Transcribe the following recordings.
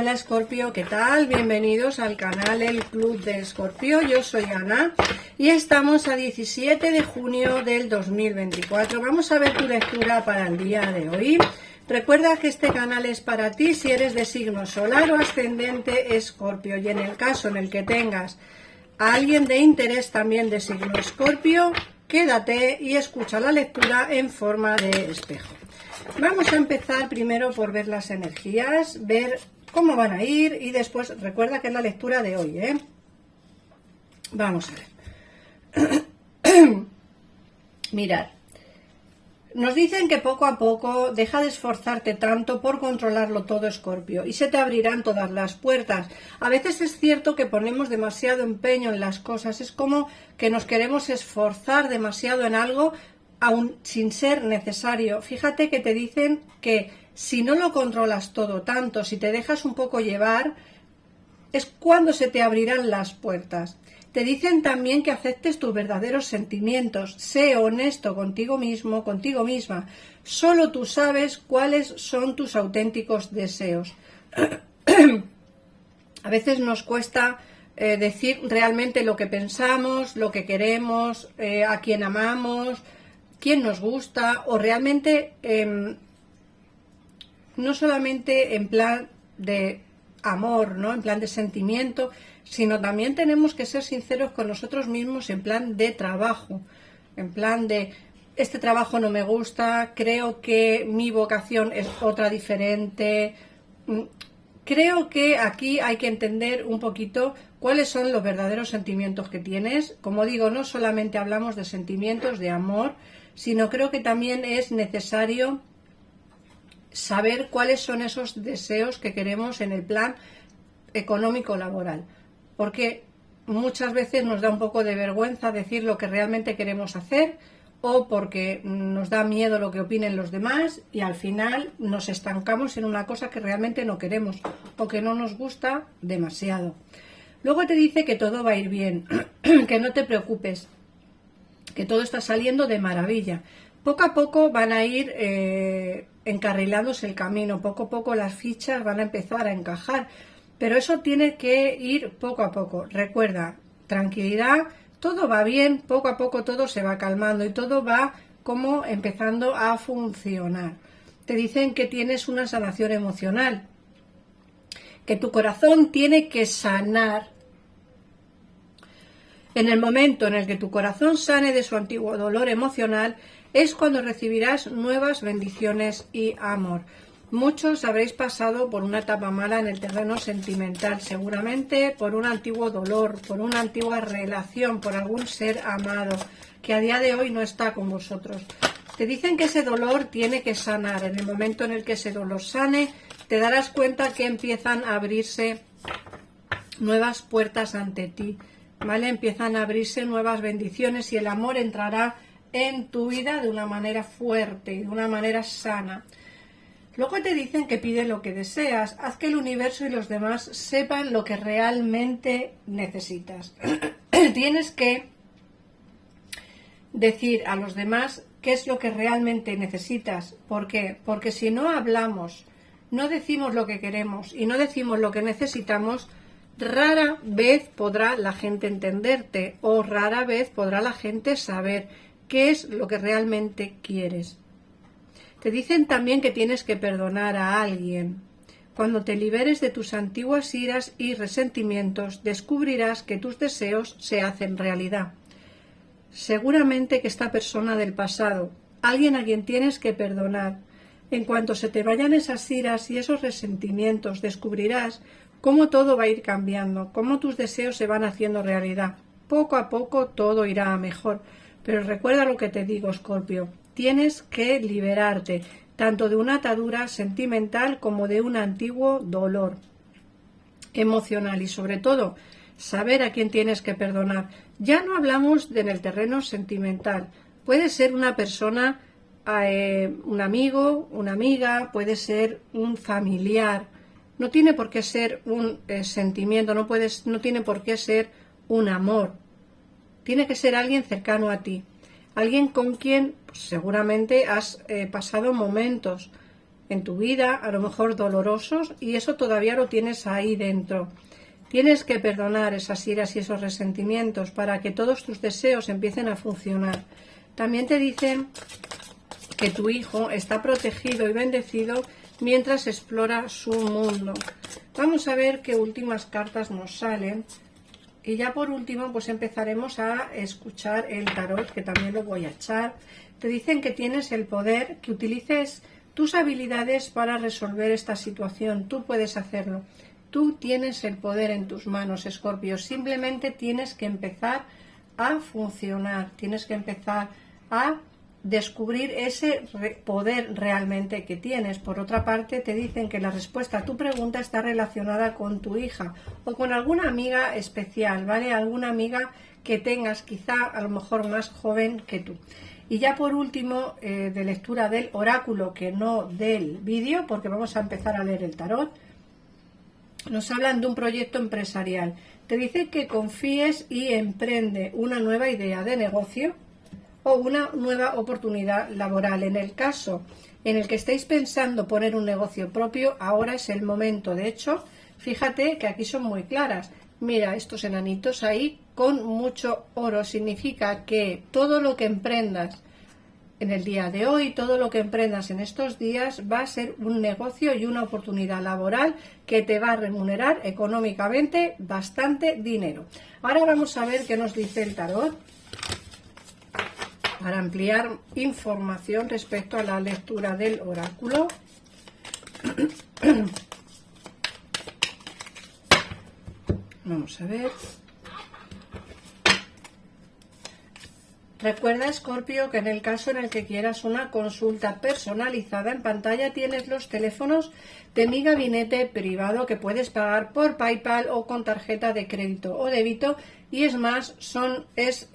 Hola Escorpio, ¿qué tal? Bienvenidos al canal El Club de Escorpio. Yo soy Ana y estamos a 17 de junio del 2024. Vamos a ver tu lectura para el día de hoy. Recuerda que este canal es para ti si eres de signo solar o ascendente Escorpio, y en el caso en el que tengas a alguien de interés también de signo Escorpio, quédate y escucha la lectura en forma de espejo. Vamos a empezar primero por ver las energías, ver cómo van a ir, y después recuerda que es la lectura de hoy, ¿eh? Vamos a ver. Mirad, nos dicen que poco a poco deja de esforzarte tanto por controlarlo todo, Escorpio, y se te abrirán todas las puertas. A veces es cierto que ponemos demasiado empeño en las cosas, es como que nos queremos esforzar demasiado en algo aún sin ser necesario. Fíjate que te dicen que si no lo controlas todo tanto, si te dejas un poco llevar, es cuando se te abrirán las puertas. Te dicen también que aceptes tus verdaderos sentimientos, sé honesto contigo mismo, contigo misma. Solo tú sabes cuáles son tus auténticos deseos. A veces nos cuesta decir realmente lo que pensamos, lo que queremos, a quién amamos, quién nos gusta, o realmente no solamente en plan de amor, ¿no? En plan de sentimiento, sino también tenemos que ser sinceros con nosotros mismos en plan de trabajo, en plan de este trabajo no me gusta, creo que mi vocación es otra diferente. Creo que aquí hay que entender un poquito cuáles son los verdaderos sentimientos que tienes. Como digo, no solamente hablamos de sentimientos de amor, sino creo que también es necesario saber cuáles son esos deseos que queremos en el plan económico-laboral, porque muchas veces nos da un poco de vergüenza decir lo que realmente queremos hacer, o porque nos da miedo lo que opinen los demás y al final nos estancamos en una cosa que realmente no queremos o que no nos gusta demasiado. Luego te dice que todo va a ir bien, que no te preocupes, que todo está saliendo de maravilla. Poco a poco van a ir encarrilándose el camino, poco a poco las fichas van a empezar a encajar, pero eso tiene que ir poco a poco. Recuerda, tranquilidad, todo va bien, poco a poco todo se va calmando y todo va como empezando a funcionar. Te dicen que tienes una sanación emocional, que tu corazón tiene que sanar. En el momento en el que tu corazón sane de su antiguo dolor emocional, es cuando recibirás nuevas bendiciones y amor. Muchos habréis pasado por una etapa mala en el terreno sentimental, seguramente por un antiguo dolor, por una antigua relación, por algún ser amado que a día de hoy no está con vosotros. Te dicen que ese dolor tiene que sanar. En el momento en el que ese dolor sane, te darás cuenta que empiezan a abrirse nuevas puertas ante ti, ¿vale? Empiezan a abrirse nuevas bendiciones y el amor entrará en tu vida de una manera fuerte y de una manera sana. Luego te dicen que pide lo que deseas, haz que el universo y los demás sepan lo que realmente necesitas. Tienes que decir a los demás qué es lo que realmente necesitas. ¿Por qué? Porque si no hablamos, no decimos lo que queremos y no decimos lo que necesitamos, rara vez podrá la gente entenderte o rara vez podrá la gente saber qué es lo que realmente quieres. Te dicen también que tienes que perdonar a alguien. Cuando te liberes de tus antiguas iras y resentimientos, descubrirás que tus deseos se hacen realidad. Seguramente que esta persona del pasado, alguien a quien tienes que perdonar. En cuanto se te vayan esas iras y esos resentimientos, descubrirás cómo todo va a ir cambiando, cómo tus deseos se van haciendo realidad. Poco a poco todo irá a mejor. Pero recuerda lo que te digo, Escorpio. Tienes que liberarte tanto de una atadura sentimental como de un antiguo dolor emocional y sobre todo saber a quién tienes que perdonar. Ya no hablamos en el terreno sentimental. Puede ser una persona, un amigo, una amiga, puede ser un familiar. No tiene por qué ser un sentimiento, no tiene por qué ser un amor. Tiene que ser alguien cercano a ti. Alguien con quien pues, seguramente has pasado momentos en tu vida, a lo mejor dolorosos, y eso todavía lo tienes ahí dentro. Tienes que perdonar esas iras y esos resentimientos para que todos tus deseos empiecen a funcionar. También te dicen que tu hijo está protegido y bendecido mientras explora su mundo. Vamos a ver qué últimas cartas nos salen. Y ya por último, pues empezaremos a escuchar el tarot, que también lo voy a echar. Te dicen que tienes el poder, que utilices tus habilidades para resolver esta situación. Tú puedes hacerlo. Tú tienes el poder en tus manos, Escorpio. Simplemente tienes que empezar a funcionar. Tienes que empezar a descubrir ese poder realmente que tienes. Por otra parte, te dicen que la respuesta a tu pregunta está relacionada con tu hija o con alguna amiga especial, ¿vale? Alguna amiga que tengas, quizá a lo mejor más joven que tú. Y ya por último, de lectura del oráculo, que no del vídeo, porque vamos a empezar a leer el tarot, nos hablan de un proyecto empresarial. Te dice que confíes y emprende una nueva idea de negocio o una nueva oportunidad laboral. En el caso en el que estéis pensando poner un negocio propio, ahora es el momento. De hecho, fíjate que aquí son muy claras. Mira estos enanitos ahí con mucho oro. Significa que todo lo que emprendas en el día de hoy, todo lo que emprendas en estos días va a ser un negocio y una oportunidad laboral que te va a remunerar económicamente bastante dinero. Ahora vamos a ver qué nos dice el tarot para ampliar información respecto a la lectura del oráculo. Vamos a ver. Recuerda, Escorpio, que en el caso en el que quieras una consulta personalizada, en pantalla tienes los teléfonos de mi gabinete privado que puedes pagar por PayPal o con tarjeta de crédito o débito. Y es más, es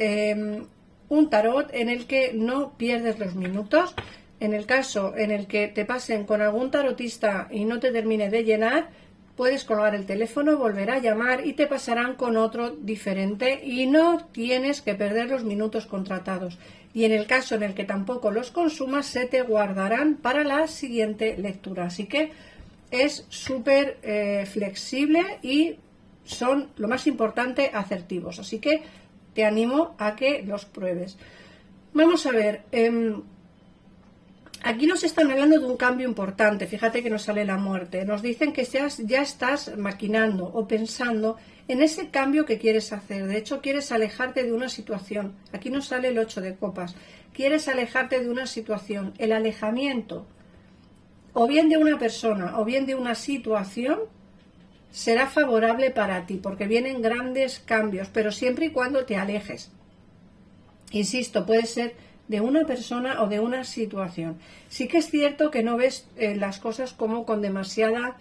un tarot en el que no pierdes los minutos. En el caso en el que te pasen con algún tarotista y no te termine de llenar, puedes colgar el teléfono, volver a llamar y te pasarán con otro diferente y no tienes que perder los minutos contratados. Y en el caso en el que tampoco los consumas, se te guardarán para la siguiente lectura. Así que es súper flexible y son, lo más importante, asertivos. Así que te animo a que los pruebes. Vamos a ver. Aquí nos están hablando de un cambio importante. Fíjate que nos sale la muerte. Nos dicen que ya estás maquinando o pensando en ese cambio que quieres hacer. De hecho, quieres alejarte de una situación. Aquí nos sale el 8 de copas. Quieres alejarte de una situación. El alejamiento, o bien de una persona, o bien de una situación, será favorable para ti, porque vienen grandes cambios, pero siempre y cuando te alejes. Insisto, puede ser de una persona o de una situación. Sí que es cierto que no ves las cosas como con demasiada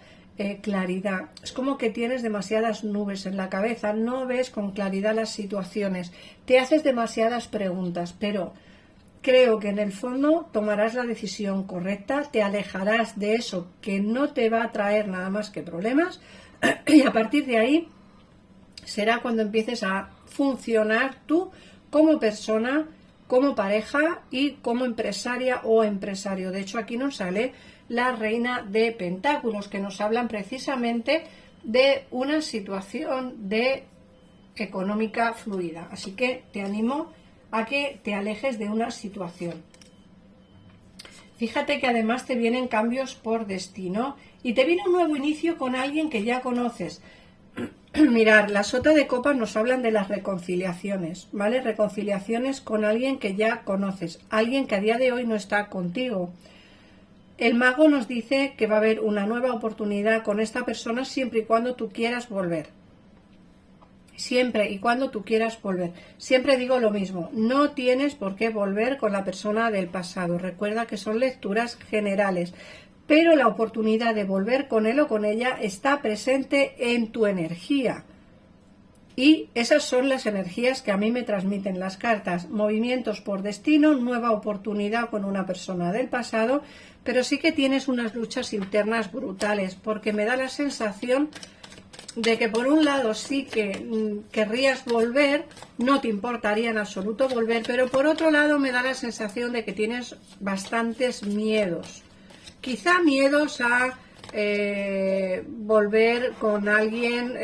claridad. Es como que tienes demasiadas nubes en la cabeza, no ves con claridad las situaciones, te haces demasiadas preguntas, pero creo que en el fondo tomarás la decisión correcta, te alejarás de eso que no te va a traer nada más que problemas y a partir de ahí será cuando empieces a funcionar tú como persona, como pareja y como empresaria o empresario. De hecho, aquí nos sale la reina de pentáculos, que nos hablan precisamente de una situación de económica fluida. Así que te animo a que te alejes de una situación. Fíjate que además te vienen cambios por destino y te viene un nuevo inicio con alguien que ya conoces. Mirar, la sota de copas nos hablan de las reconciliaciones, ¿vale? Reconciliaciones con alguien que ya conoces, alguien que a día de hoy no está contigo. El mago nos dice que va a haber una nueva oportunidad con esta persona siempre y cuando tú quieras volver. Siempre y cuando tú quieras volver. Siempre digo lo mismo, no tienes por qué volver con la persona del pasado. Recuerda que son lecturas generales, pero la oportunidad de volver con él o con ella está presente en tu energía. Y esas son las energías que a mí me transmiten las cartas. Movimientos por destino, nueva oportunidad con una persona del pasado, pero sí que tienes unas luchas internas brutales, porque me da la sensación de que por un lado sí que querrías volver, no te importaría en absoluto volver, pero por otro lado me da la sensación de que tienes bastantes miedos. Quizá miedos a volver con alguien,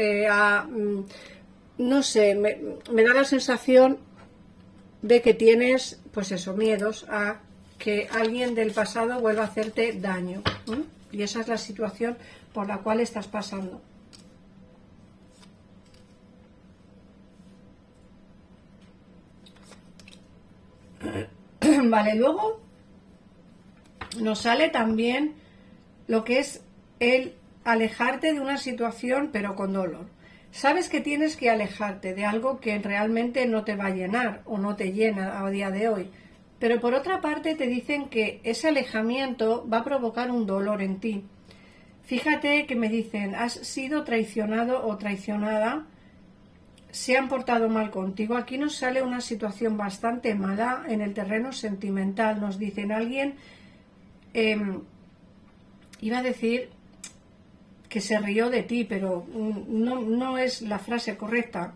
no sé, me da la sensación de que tienes, pues eso, miedos a que alguien del pasado vuelva a hacerte daño. Y esa es la situación por la cual estás pasando. Vale, luego nos sale también lo que es el alejarte de una situación pero con dolor. Sabes que tienes que alejarte de algo que realmente no te va a llenar o no te llena a día de hoy, pero por otra parte te dicen que ese alejamiento va a provocar un dolor en ti. Fíjate que me dicen, has sido traicionado o traicionada, se han portado mal contigo. Aquí nos sale una situación bastante mala en el terreno sentimental. Nos dicen, alguien iba a decir que se rió de ti, pero no es la frase correcta.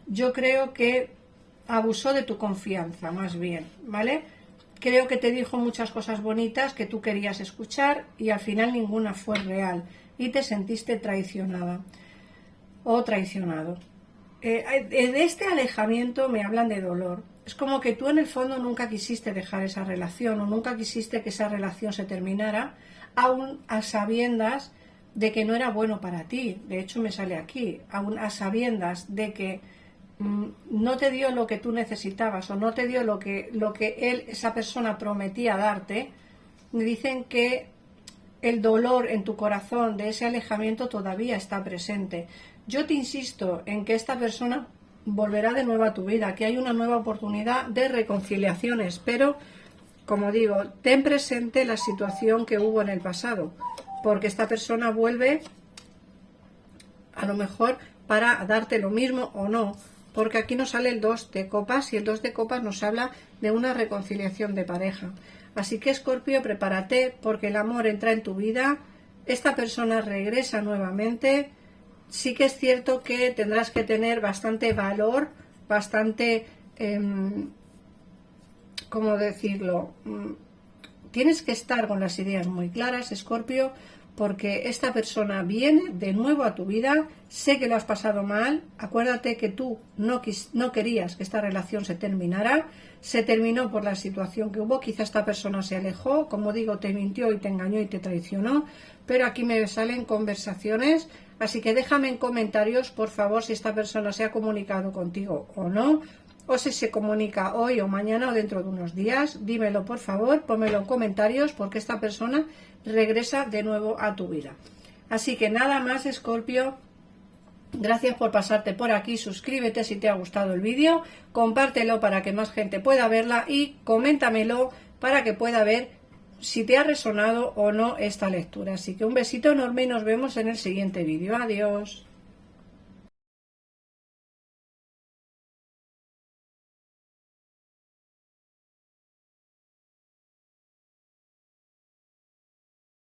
Yo creo que abusó de tu confianza, más bien, ¿vale? Creo que te dijo muchas cosas bonitas que tú querías escuchar y al final ninguna fue real y te sentiste traicionada o traicionado. De este alejamiento me hablan de dolor. Es como que tú en el fondo nunca quisiste dejar esa relación o nunca quisiste que esa relación se terminara, aún a sabiendas de que no era bueno para ti. De hecho me sale aquí, aún a sabiendas de que no te dio lo que tú necesitabas o no te dio lo que esa persona prometía darte. Me dicen que el dolor en tu corazón de ese alejamiento todavía está presente. Yo te insisto en que esta persona volverá de nuevo a tu vida, que hay una nueva oportunidad de reconciliaciones, pero, como digo, ten presente la situación que hubo en el pasado, porque esta persona vuelve a lo mejor para darte lo mismo o no, porque aquí nos sale el 2 de copas y el 2 de copas nos habla de una reconciliación de pareja. Así que, Escorpio, prepárate porque el amor entra en tu vida, esta persona regresa nuevamente. Sí que es cierto que tendrás que tener bastante valor, bastante, ¿cómo decirlo? Tienes que estar con las ideas muy claras, Escorpio, porque esta persona viene de nuevo a tu vida. Sé que lo has pasado mal, acuérdate que tú no querías que esta relación se terminara, se terminó por la situación que hubo, quizá esta persona se alejó, como digo, te mintió y te engañó y te traicionó, pero aquí me salen conversaciones, así que déjame en comentarios, por favor, si esta persona se ha comunicado contigo o no, o si se comunica hoy o mañana o dentro de unos días. Dímelo, por favor, pónmelo en comentarios, porque esta persona regresa de nuevo a tu vida. Así que nada más, Escorpio. Gracias por pasarte por aquí, suscríbete si te ha gustado el vídeo, compártelo para que más gente pueda verla y coméntamelo para que pueda ver si te ha resonado o no esta lectura. Así que un besito enorme y nos vemos en el siguiente vídeo. Adiós.